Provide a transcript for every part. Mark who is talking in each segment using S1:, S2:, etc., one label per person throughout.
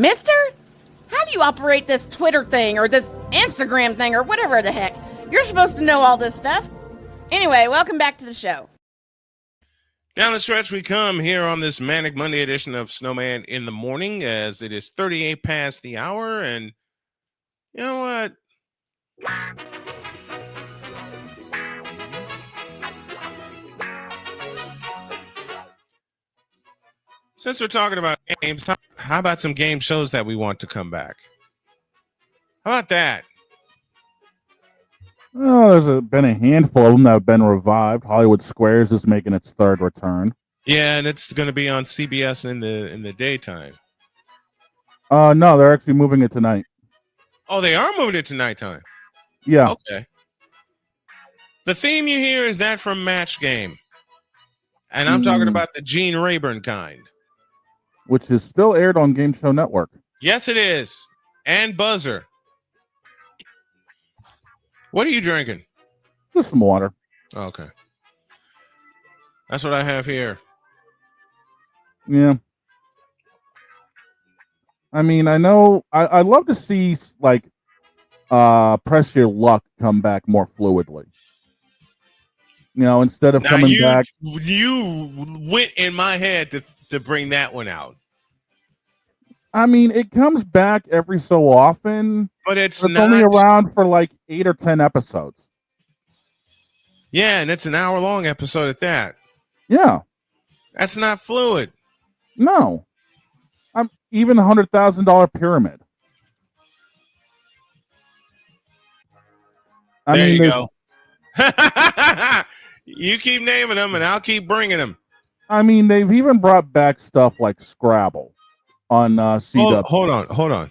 S1: Mister? How do you operate this Twitter thing or this Instagram thing or whatever the heck? You're supposed to know all this stuff. Anyway, welcome back to the show.
S2: Down the stretch we come here on this Manic Monday edition of Snowman in the Morning, as it is 38 past the hour. And you know what? Since we're talking about games, how about some game shows that we want to come back? How about that?
S3: Oh, there's been a handful of them that have been revived. Hollywood Squares is making its third return.
S2: Yeah, and it's going to be on CBS in the daytime.
S3: No, they're actually moving it tonight.
S2: Oh, they are moving it to nighttime.
S3: Yeah.
S2: Okay. The theme you hear is that from Match Game. And I'm talking about the Gene Rayburn kind.
S3: Which is still aired on Game Show Network.
S2: Yes, it is. And Buzzer. What are you drinking?
S3: Just some water.
S2: Okay. That's what I have here.
S3: Yeah. I mean, I know I love to see like Press Your Luck come back more fluidly. You know, instead of coming back.
S2: You went in my head to bring that one out.
S3: I mean, it comes back every so often,
S2: but it's
S3: only around for like 8 or 10 episodes.
S2: Yeah, and it's an hour-long episode at that.
S3: Yeah.
S2: That's not fluid.
S3: No. I'm even $100,000 Pyramid.
S2: There you go. You keep naming them, and I'll keep bringing them.
S3: I mean, they've even brought back stuff like Scrabble on CW.
S2: Hold on.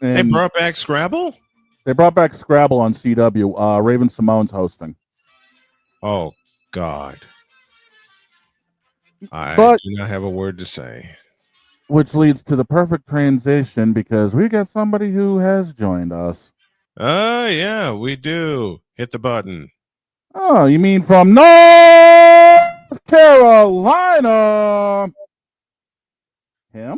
S2: And they brought back Scrabble?
S3: They brought back Scrabble on CW. Raven Simone's hosting.
S2: Oh, God. I do not have a word to say.
S3: Which leads to the perfect transition because we got somebody who has joined us.
S2: Oh, yeah, we do. Hit the button.
S3: Oh, you mean from North Carolina? Him?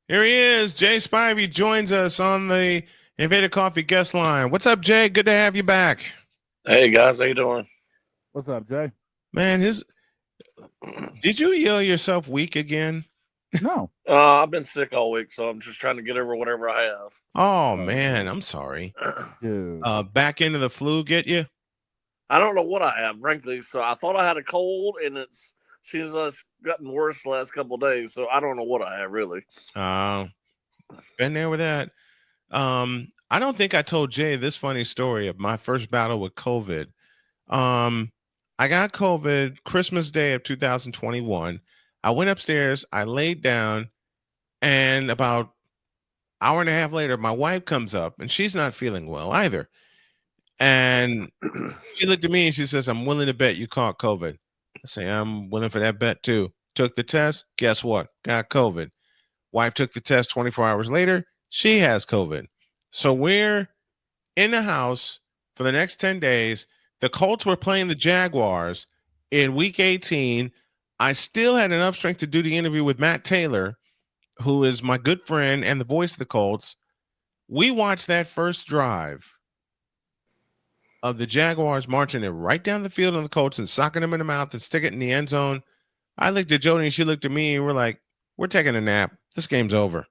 S2: Here he is. Jay Spivey joins us on the Invader Coffee guest line. What's up, Jay? Good to have you back.
S4: Hey, guys. How you doing?
S3: What's up, Jay?
S2: Man, did you yell yourself weak again?
S3: No.
S4: I've been sick all week, so I'm just trying to get over whatever I have.
S2: Oh, man. I'm sorry.
S3: Dude.
S2: Back into the flu get you?
S4: I don't know what I have, frankly. So I thought I had a cold, and it's gotten worse the last couple of days. So I don't know what I have, really.
S2: Been there with that. I don't think I told Jay this funny story of my first battle with COVID. I got COVID Christmas Day of 2021. I went upstairs, I laid down, and about an hour and a half later, my wife comes up, and she's not feeling well either. And she looked at me and she says, "I'm willing to bet you caught COVID." I say, "I'm willing for that bet too." Took the test. Guess what? Got COVID. Wife took the test 24 hours later. She has COVID. So we're in the house for the next 10 days. The Colts were playing the Jaguars in week 18. I still had enough strength to do the interview with Matt Taylor, who is my good friend and the voice of the Colts. We watched that first drive of the Jaguars marching it right down the field on the Colts and socking them in the mouth and stick it in the end zone. I looked at Jody and she looked at me and we're like, we're taking a nap. This game's over.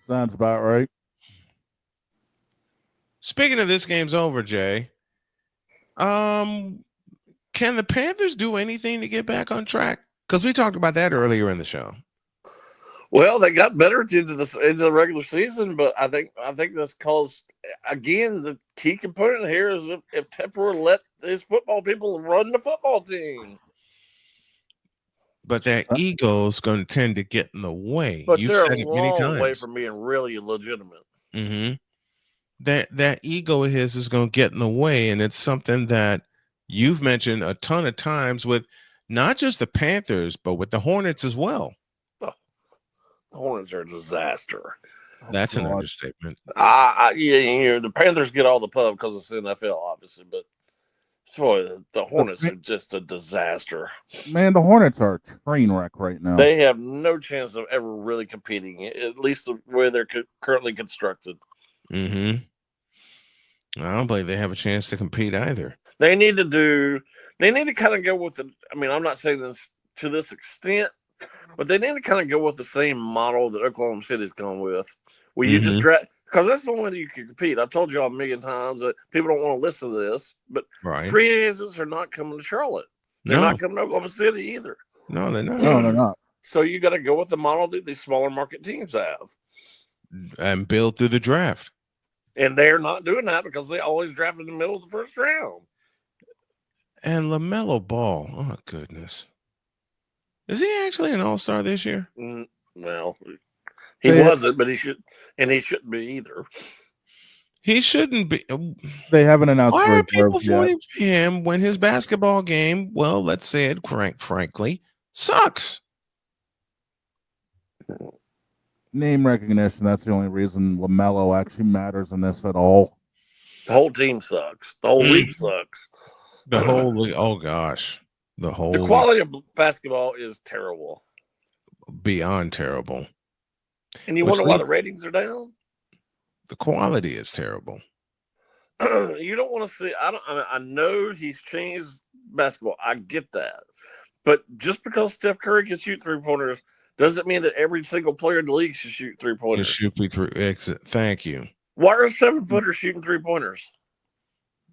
S3: Sounds about right.
S2: Speaking of this game's over, Jay, can the Panthers do anything to get back on track? Because we talked about that earlier in the show.
S4: Well, they got better into the regular season, but I think that's because, again, the key component here is if Tepper let his football people run the football team.
S2: But that ego's going to tend to get in the way.
S4: But
S2: You've
S4: they're
S2: said
S4: a
S2: it many
S4: long way
S2: times.
S4: from being really legitimate.
S2: Mm-hmm. That ego of his is going to get in the way, and it's something that you've mentioned a ton of times with not just the Panthers, but with the Hornets as well.
S4: Oh, the Hornets are a disaster.
S2: That's an understatement.
S4: The Panthers get all the pub because it's the NFL, obviously, but boy, the Hornets are just a disaster.
S3: Man, the Hornets are a train wreck right now.
S4: They have no chance of ever really competing, at least the way they're currently constructed.
S2: Mm-hmm. I don't believe they have a chance to compete either.
S4: They need to kind of go with I'm not saying this to this extent, but they need to kind of go with the same model that Oklahoma City's gone with, where you just draft, because that's the only way that you can compete. I've told y'all a million times that people don't want to listen to this, but free agents are not coming to Charlotte. They're not coming to Oklahoma City either.
S2: No, they're not.
S3: No, they're not.
S4: So you got to go with the model that these smaller market teams have,
S2: and build through the draft.
S4: And they're not doing that because they always draft in the middle of the first round.
S2: And LaMelo Ball, oh goodness, is he actually an all-star this year?
S4: Well, he wasn't, but he shouldn't be either.
S2: He shouldn't be.
S3: They haven't announced.
S2: Why are people voting for him when his basketball game, well, let's say it frankly, sucks?
S3: Name recognition. That's the only reason LaMelo actually matters in this at all.
S4: The whole team sucks. The whole league sucks.
S2: The whole league. Oh gosh, the
S4: quality of basketball is terrible,
S2: beyond terrible.
S4: And you wonder why the ratings are down.
S2: The quality is terrible.
S4: You don't want to see. I know he's changed basketball. I get that, but just because Steph Curry can shoot 3-pointers doesn't mean that every single player in the league should shoot 3-pointers.
S2: Thank you.
S4: Why are 7-footers shooting 3-pointers?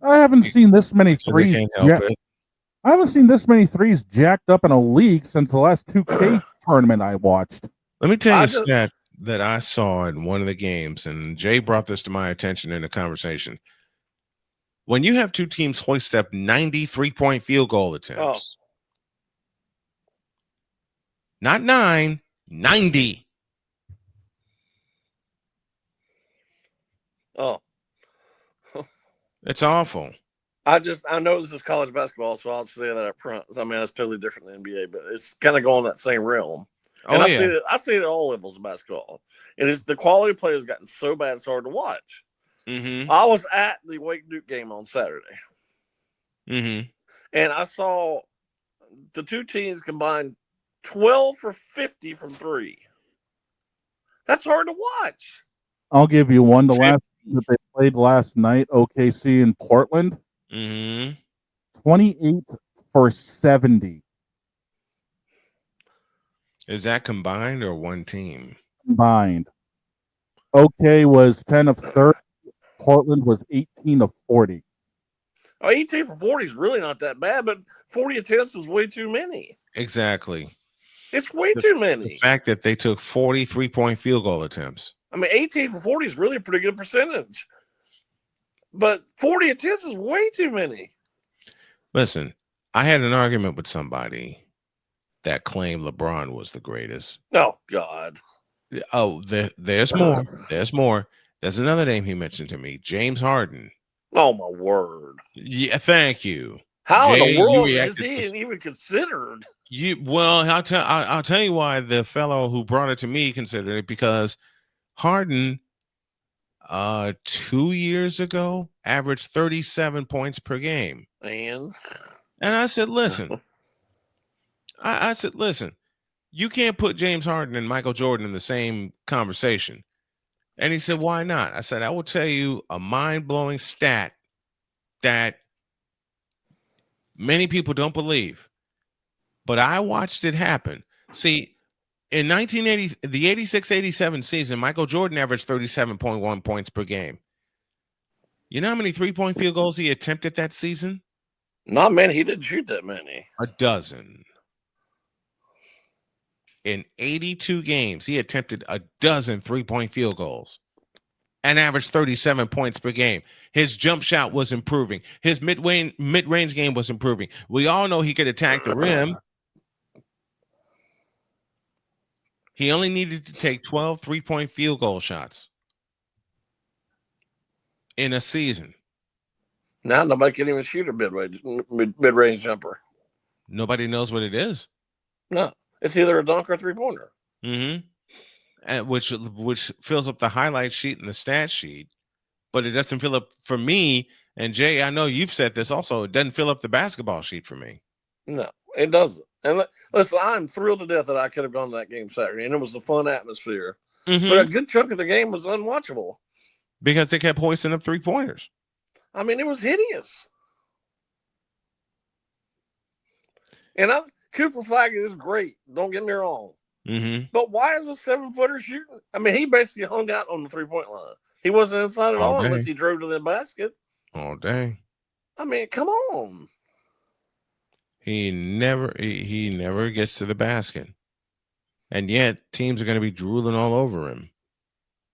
S3: I haven't seen this many threes. I haven't seen this many threes jacked up in a league since the last 2K tournament I watched.
S2: Let me tell you a stat that I saw in one of the games, and Jay brought this to my attention in the conversation. When you have two teams hoist up 93-point field goal attempts, not 9, 90.
S4: Oh,
S2: it's awful.
S4: I know this is college basketball, so I'll say that up front. I mean, it's totally different than NBA, but it's kind of going that same realm. And I see it at all levels of basketball. And the quality of play has gotten so bad it's hard to watch.
S2: Mm-hmm.
S4: I was at the Wake Duke game on Saturday.
S2: Mm-hmm.
S4: And I saw the two teams combined 12 for 50 from 3. That's hard to watch.
S3: I'll give you one. The last that they played last night, OKC in Portland. 28 for 70.
S2: Is that combined or one team?
S3: Combined. OK was 10 of 30. Portland was 18 of 40.
S4: Oh, 18 for 40 is really not that bad, but 40 attempts is way too many.
S2: Exactly.
S4: It's way too many.
S2: The fact that they took 43-point field goal attempts.
S4: I mean, 18 for 40 is really a pretty good percentage. But 40 attempts is way too many.
S2: Listen, I had an argument with somebody that claimed LeBron was the greatest.
S4: Oh, God.
S2: Oh, there's more. There's more. There's another name he mentioned to me, James Harden.
S4: Oh, my word.
S2: Yeah, thank you.
S4: How in the world is he even considered?
S2: I'll tell you why the fellow who brought it to me considered it, because Harden 2 years ago averaged 37 points per game.
S4: And
S2: I said, listen, I said, listen, you can't put James Harden and Michael Jordan in the same conversation. And he said, why not? I said, I will tell you a mind-blowing stat that many people don't believe, but I watched it happen. See, in 1980, the 86-87 season, Michael Jordan averaged 37.1 points per game. You know how many 3-point field goals he attempted that season?
S4: Not many. He didn't shoot that many.
S2: A dozen. In 82 games, he attempted a dozen 3-point field goals and averaged 37 points per game. His jump shot was improving. His mid-range game was improving. We all know he could attack the rim. He only needed to take 12 3-point field goal shots. in a season.
S4: Now nobody can even shoot a mid-range jumper.
S2: Nobody knows what it is.
S4: No, it's either a dunk or a three-pointer.
S2: Mm-hmm. And which fills up the highlight sheet and the stat sheet, but it doesn't fill up for me. And Jay, I know you've said this also. It doesn't fill up the basketball sheet for me.
S4: No, it doesn't. And listen, I'm thrilled to death that I could have gone to that game Saturday, and it was a fun atmosphere.
S2: Mm-hmm.
S4: But a good chunk of the game was unwatchable
S2: because they kept hoisting up 3-pointers.
S4: I mean, it was hideous. And Cooper Flaggett is great. Don't get me wrong.
S2: Mm-hmm.
S4: But why is a 7-footer shooting? I mean, he basically hung out on the 3-point line. He wasn't inside at all unless he drove to the basket.
S2: All day.
S4: I mean, come on.
S2: He never gets to the basket. And yet teams are going to be drooling all over him.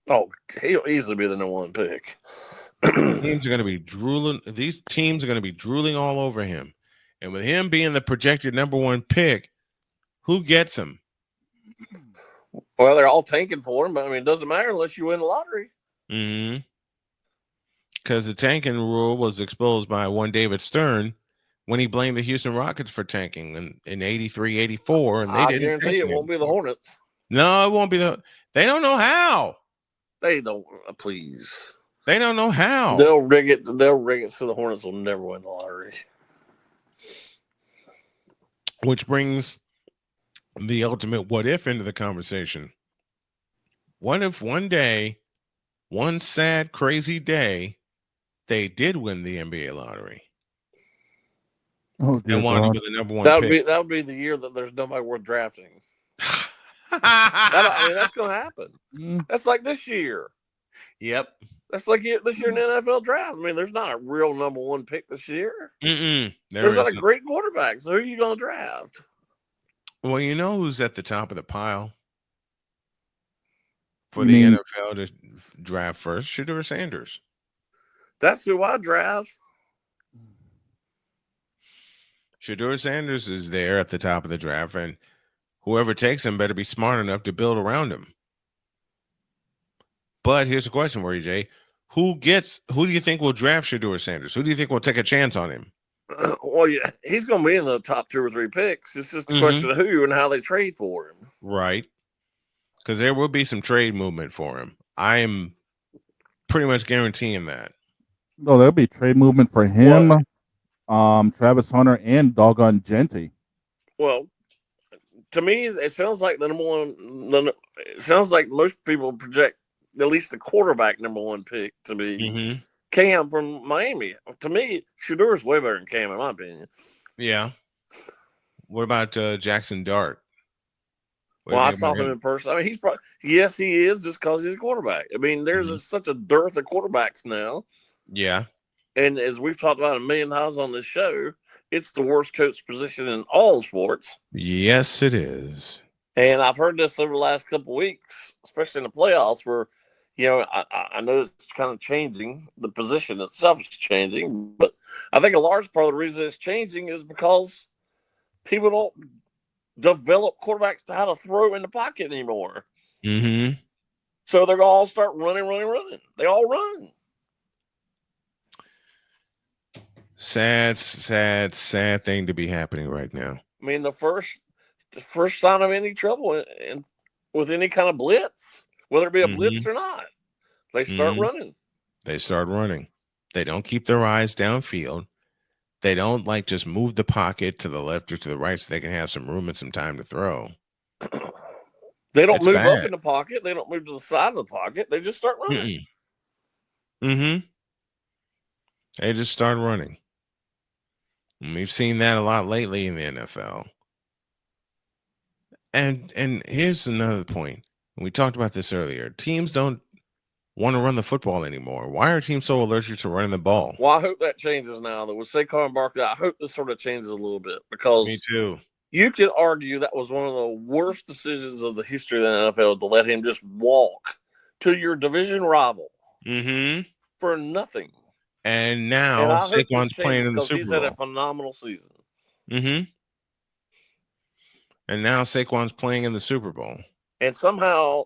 S4: Oh, he'll easily be the number one pick.
S2: Teams are going to be drooling. These teams are going to be drooling all over him. And with him being the projected number one pick, who gets him?
S4: Well, they're all tanking for him, but I mean, it doesn't matter unless you win the lottery.
S2: Mm-hmm. Because the tanking rule was exposed by one David Stern when he blamed the Houston Rockets for tanking in 83, 84. And
S4: I guarantee it won't be the Hornets.
S2: No, it won't be they don't know how.
S4: They don't, please.
S2: They don't know how.
S4: They'll rig it so the Hornets will never win the lottery.
S2: Which brings the ultimate what if into the conversation. What if one day, one sad, crazy day, they did win the NBA lottery?
S3: Oh, dear
S2: and wanted
S3: God.
S2: to be the number one
S4: That
S2: pick.
S4: would be the year that there's nobody worth drafting. I mean, that's going to happen. That's like this year.
S2: Yep.
S4: That's like this year in the NFL draft. I mean, there's not a real number one pick this year.
S2: There's
S4: not a great quarterback. So who are you going to draft?
S2: Well, you know who's at the top of the pile for the NFL to draft first? Shedeur Sanders.
S4: That's who I draft.
S2: Shedeur Sanders is there at the top of the draft, and whoever takes him better be smart enough to build around him. But here's a question for you, Jay. Who do you think will draft Shedeur Sanders? Who do you think will take a chance on him?
S4: Well, yeah, he's going to be in the top 2 or 3 picks. It's just a question of who and how they trade for him.
S2: Right. Because there will be some trade movement for him. I am pretty much guaranteeing that.
S3: No, there'll be trade movement for him, Travis Hunter, and doggone Genty.
S4: Well, to me, it sounds like the number one. It sounds like most people project at least the quarterback number one pick to be Cam from Miami. To me, Shedeur is way better than Cam, in my opinion.
S2: Yeah. What about Jackson Dart?
S4: Well, I saw him in person. I mean, he's probably he is just because he's a quarterback. I mean, there's such a dearth of quarterbacks now.
S2: Yeah.
S4: And as we've talked about 1,000,000 times on this show, it's the worst coach position in all sports.
S2: Yes, it is.
S4: And I've heard this over the last couple of weeks, especially in the playoffs, where, you know, I know it's kind of changing. The position itself is changing. But I think a large part of the reason it's changing is because people don't develop quarterbacks to how to throw in the pocket anymore. So they're going to all start running. They all run.
S2: Sad thing to be happening right now.
S4: I mean, the first sign of any trouble with any kind of blitz, whether it be a blitz or not, they start running.
S2: They start running. They don't keep their eyes downfield. They don't just move the pocket to the left or to the right so they can have some room and some time to throw.
S4: They don't move up in the pocket. They don't move to the side of the pocket. They just start running.
S2: They just start running. And we've seen that a lot lately in the NFL. And here's another point. We talked about this earlier. Teams don't want to run the football anymore. Why are teams so allergic to running the ball?
S4: Well, I hope that changes now. That with Saquon Barkley, I hope this sort of changes a little bit because
S2: me too.
S4: You could argue that was one of the worst decisions of the history of the NFL to let him just walk to your division rival for nothing.
S2: And now Saquon's playing in the Super Bowl.
S4: He's had a phenomenal season.
S2: And now Saquon's playing in the Super Bowl.
S4: And somehow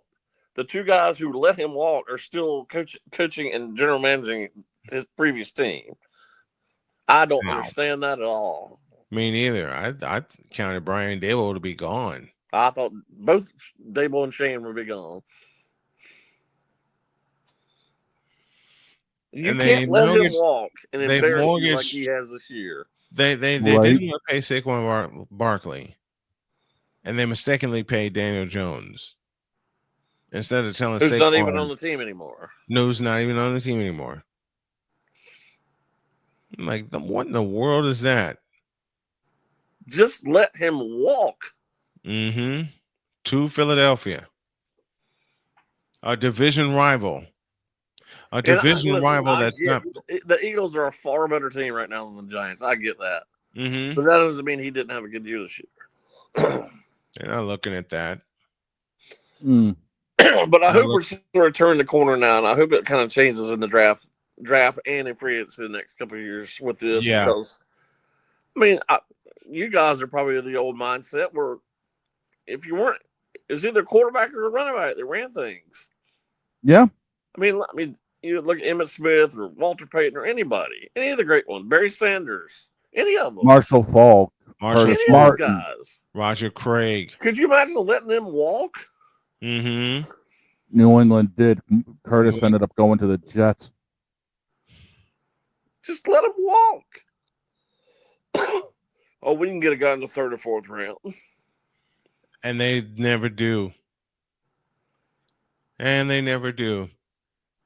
S4: the two guys who let him walk are still coaching and general managing his previous team. I don't understand that at all.
S2: Me neither. I counted Brian Dable to be gone.
S4: I thought both Dable and Shane would be gone. You can't let him walk and embarrass you like he has this year.
S2: They didn't want to pay Saquon Barkley, and they mistakenly paid Daniel Jones instead of telling Saquon.
S4: Who's not even on the team anymore.
S2: No, who's not even on the team anymore. I'm like, what in the world is that?
S4: Just let him walk.
S2: Mm-hmm. To Philadelphia. A division rival. A division rival that's not.
S4: The Eagles are a far better team right now than the Giants. I get that.
S2: Mm-hmm.
S4: But that doesn't mean he didn't have a good year this year.
S2: They're not looking at that.
S4: But I hope we're sort of turning the corner now, and I hope it kind of changes in the draft and in free agency the next couple of years with this.
S2: Yeah.
S4: Because, I mean, you guys are probably the old mindset where if you weren't, it's either quarterback or a running back. They ran things.
S3: Yeah.
S4: I mean, you look at Emmitt Smith or Walter Payton or anybody, any of the great ones, Barry Sanders, any of them.
S3: Marshall Faulk.
S4: Any of those guys.
S2: Roger Craig.
S4: Could you imagine letting them walk?
S2: Mm-hmm.
S3: New England did. Curtis ended up going to the Jets.
S4: Just let them walk. Oh, we can get a guy in the third or fourth round.
S2: And they never do. And they never do.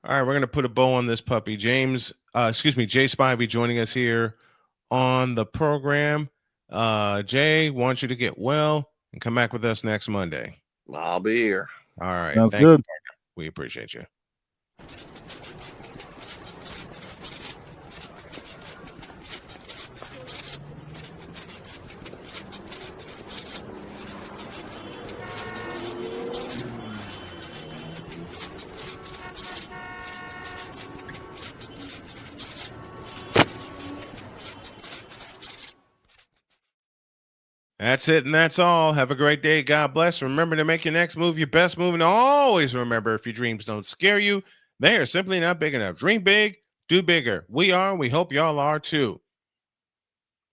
S2: All right, we're going to put a bow on this puppy. Jay Spivey joining us here on the program. Jay, want you to get well and come back with us next Monday.
S4: I'll be here.
S2: All right.
S3: Sounds good.
S2: You. We appreciate you. That's it, and that's all. Have a great day. God bless. Remember to make your next move your best move, and always remember, if your dreams don't scare you, they are simply not big enough. Dream big, do bigger. We are, and we hope y'all are too.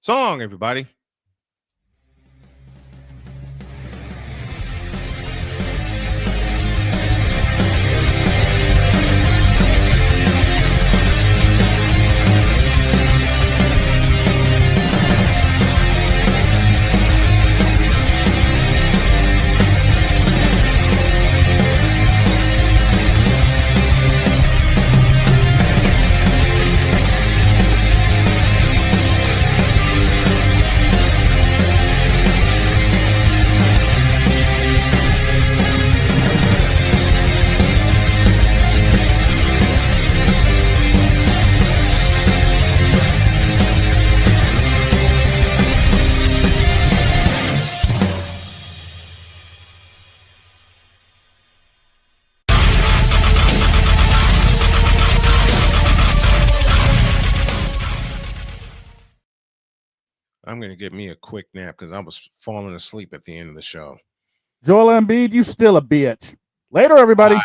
S2: So long, everybody. I'm going to get me a quick nap because I was falling asleep at the end of the show.
S3: Joel Embiid, you still a bitch. Later, everybody.
S2: Bye.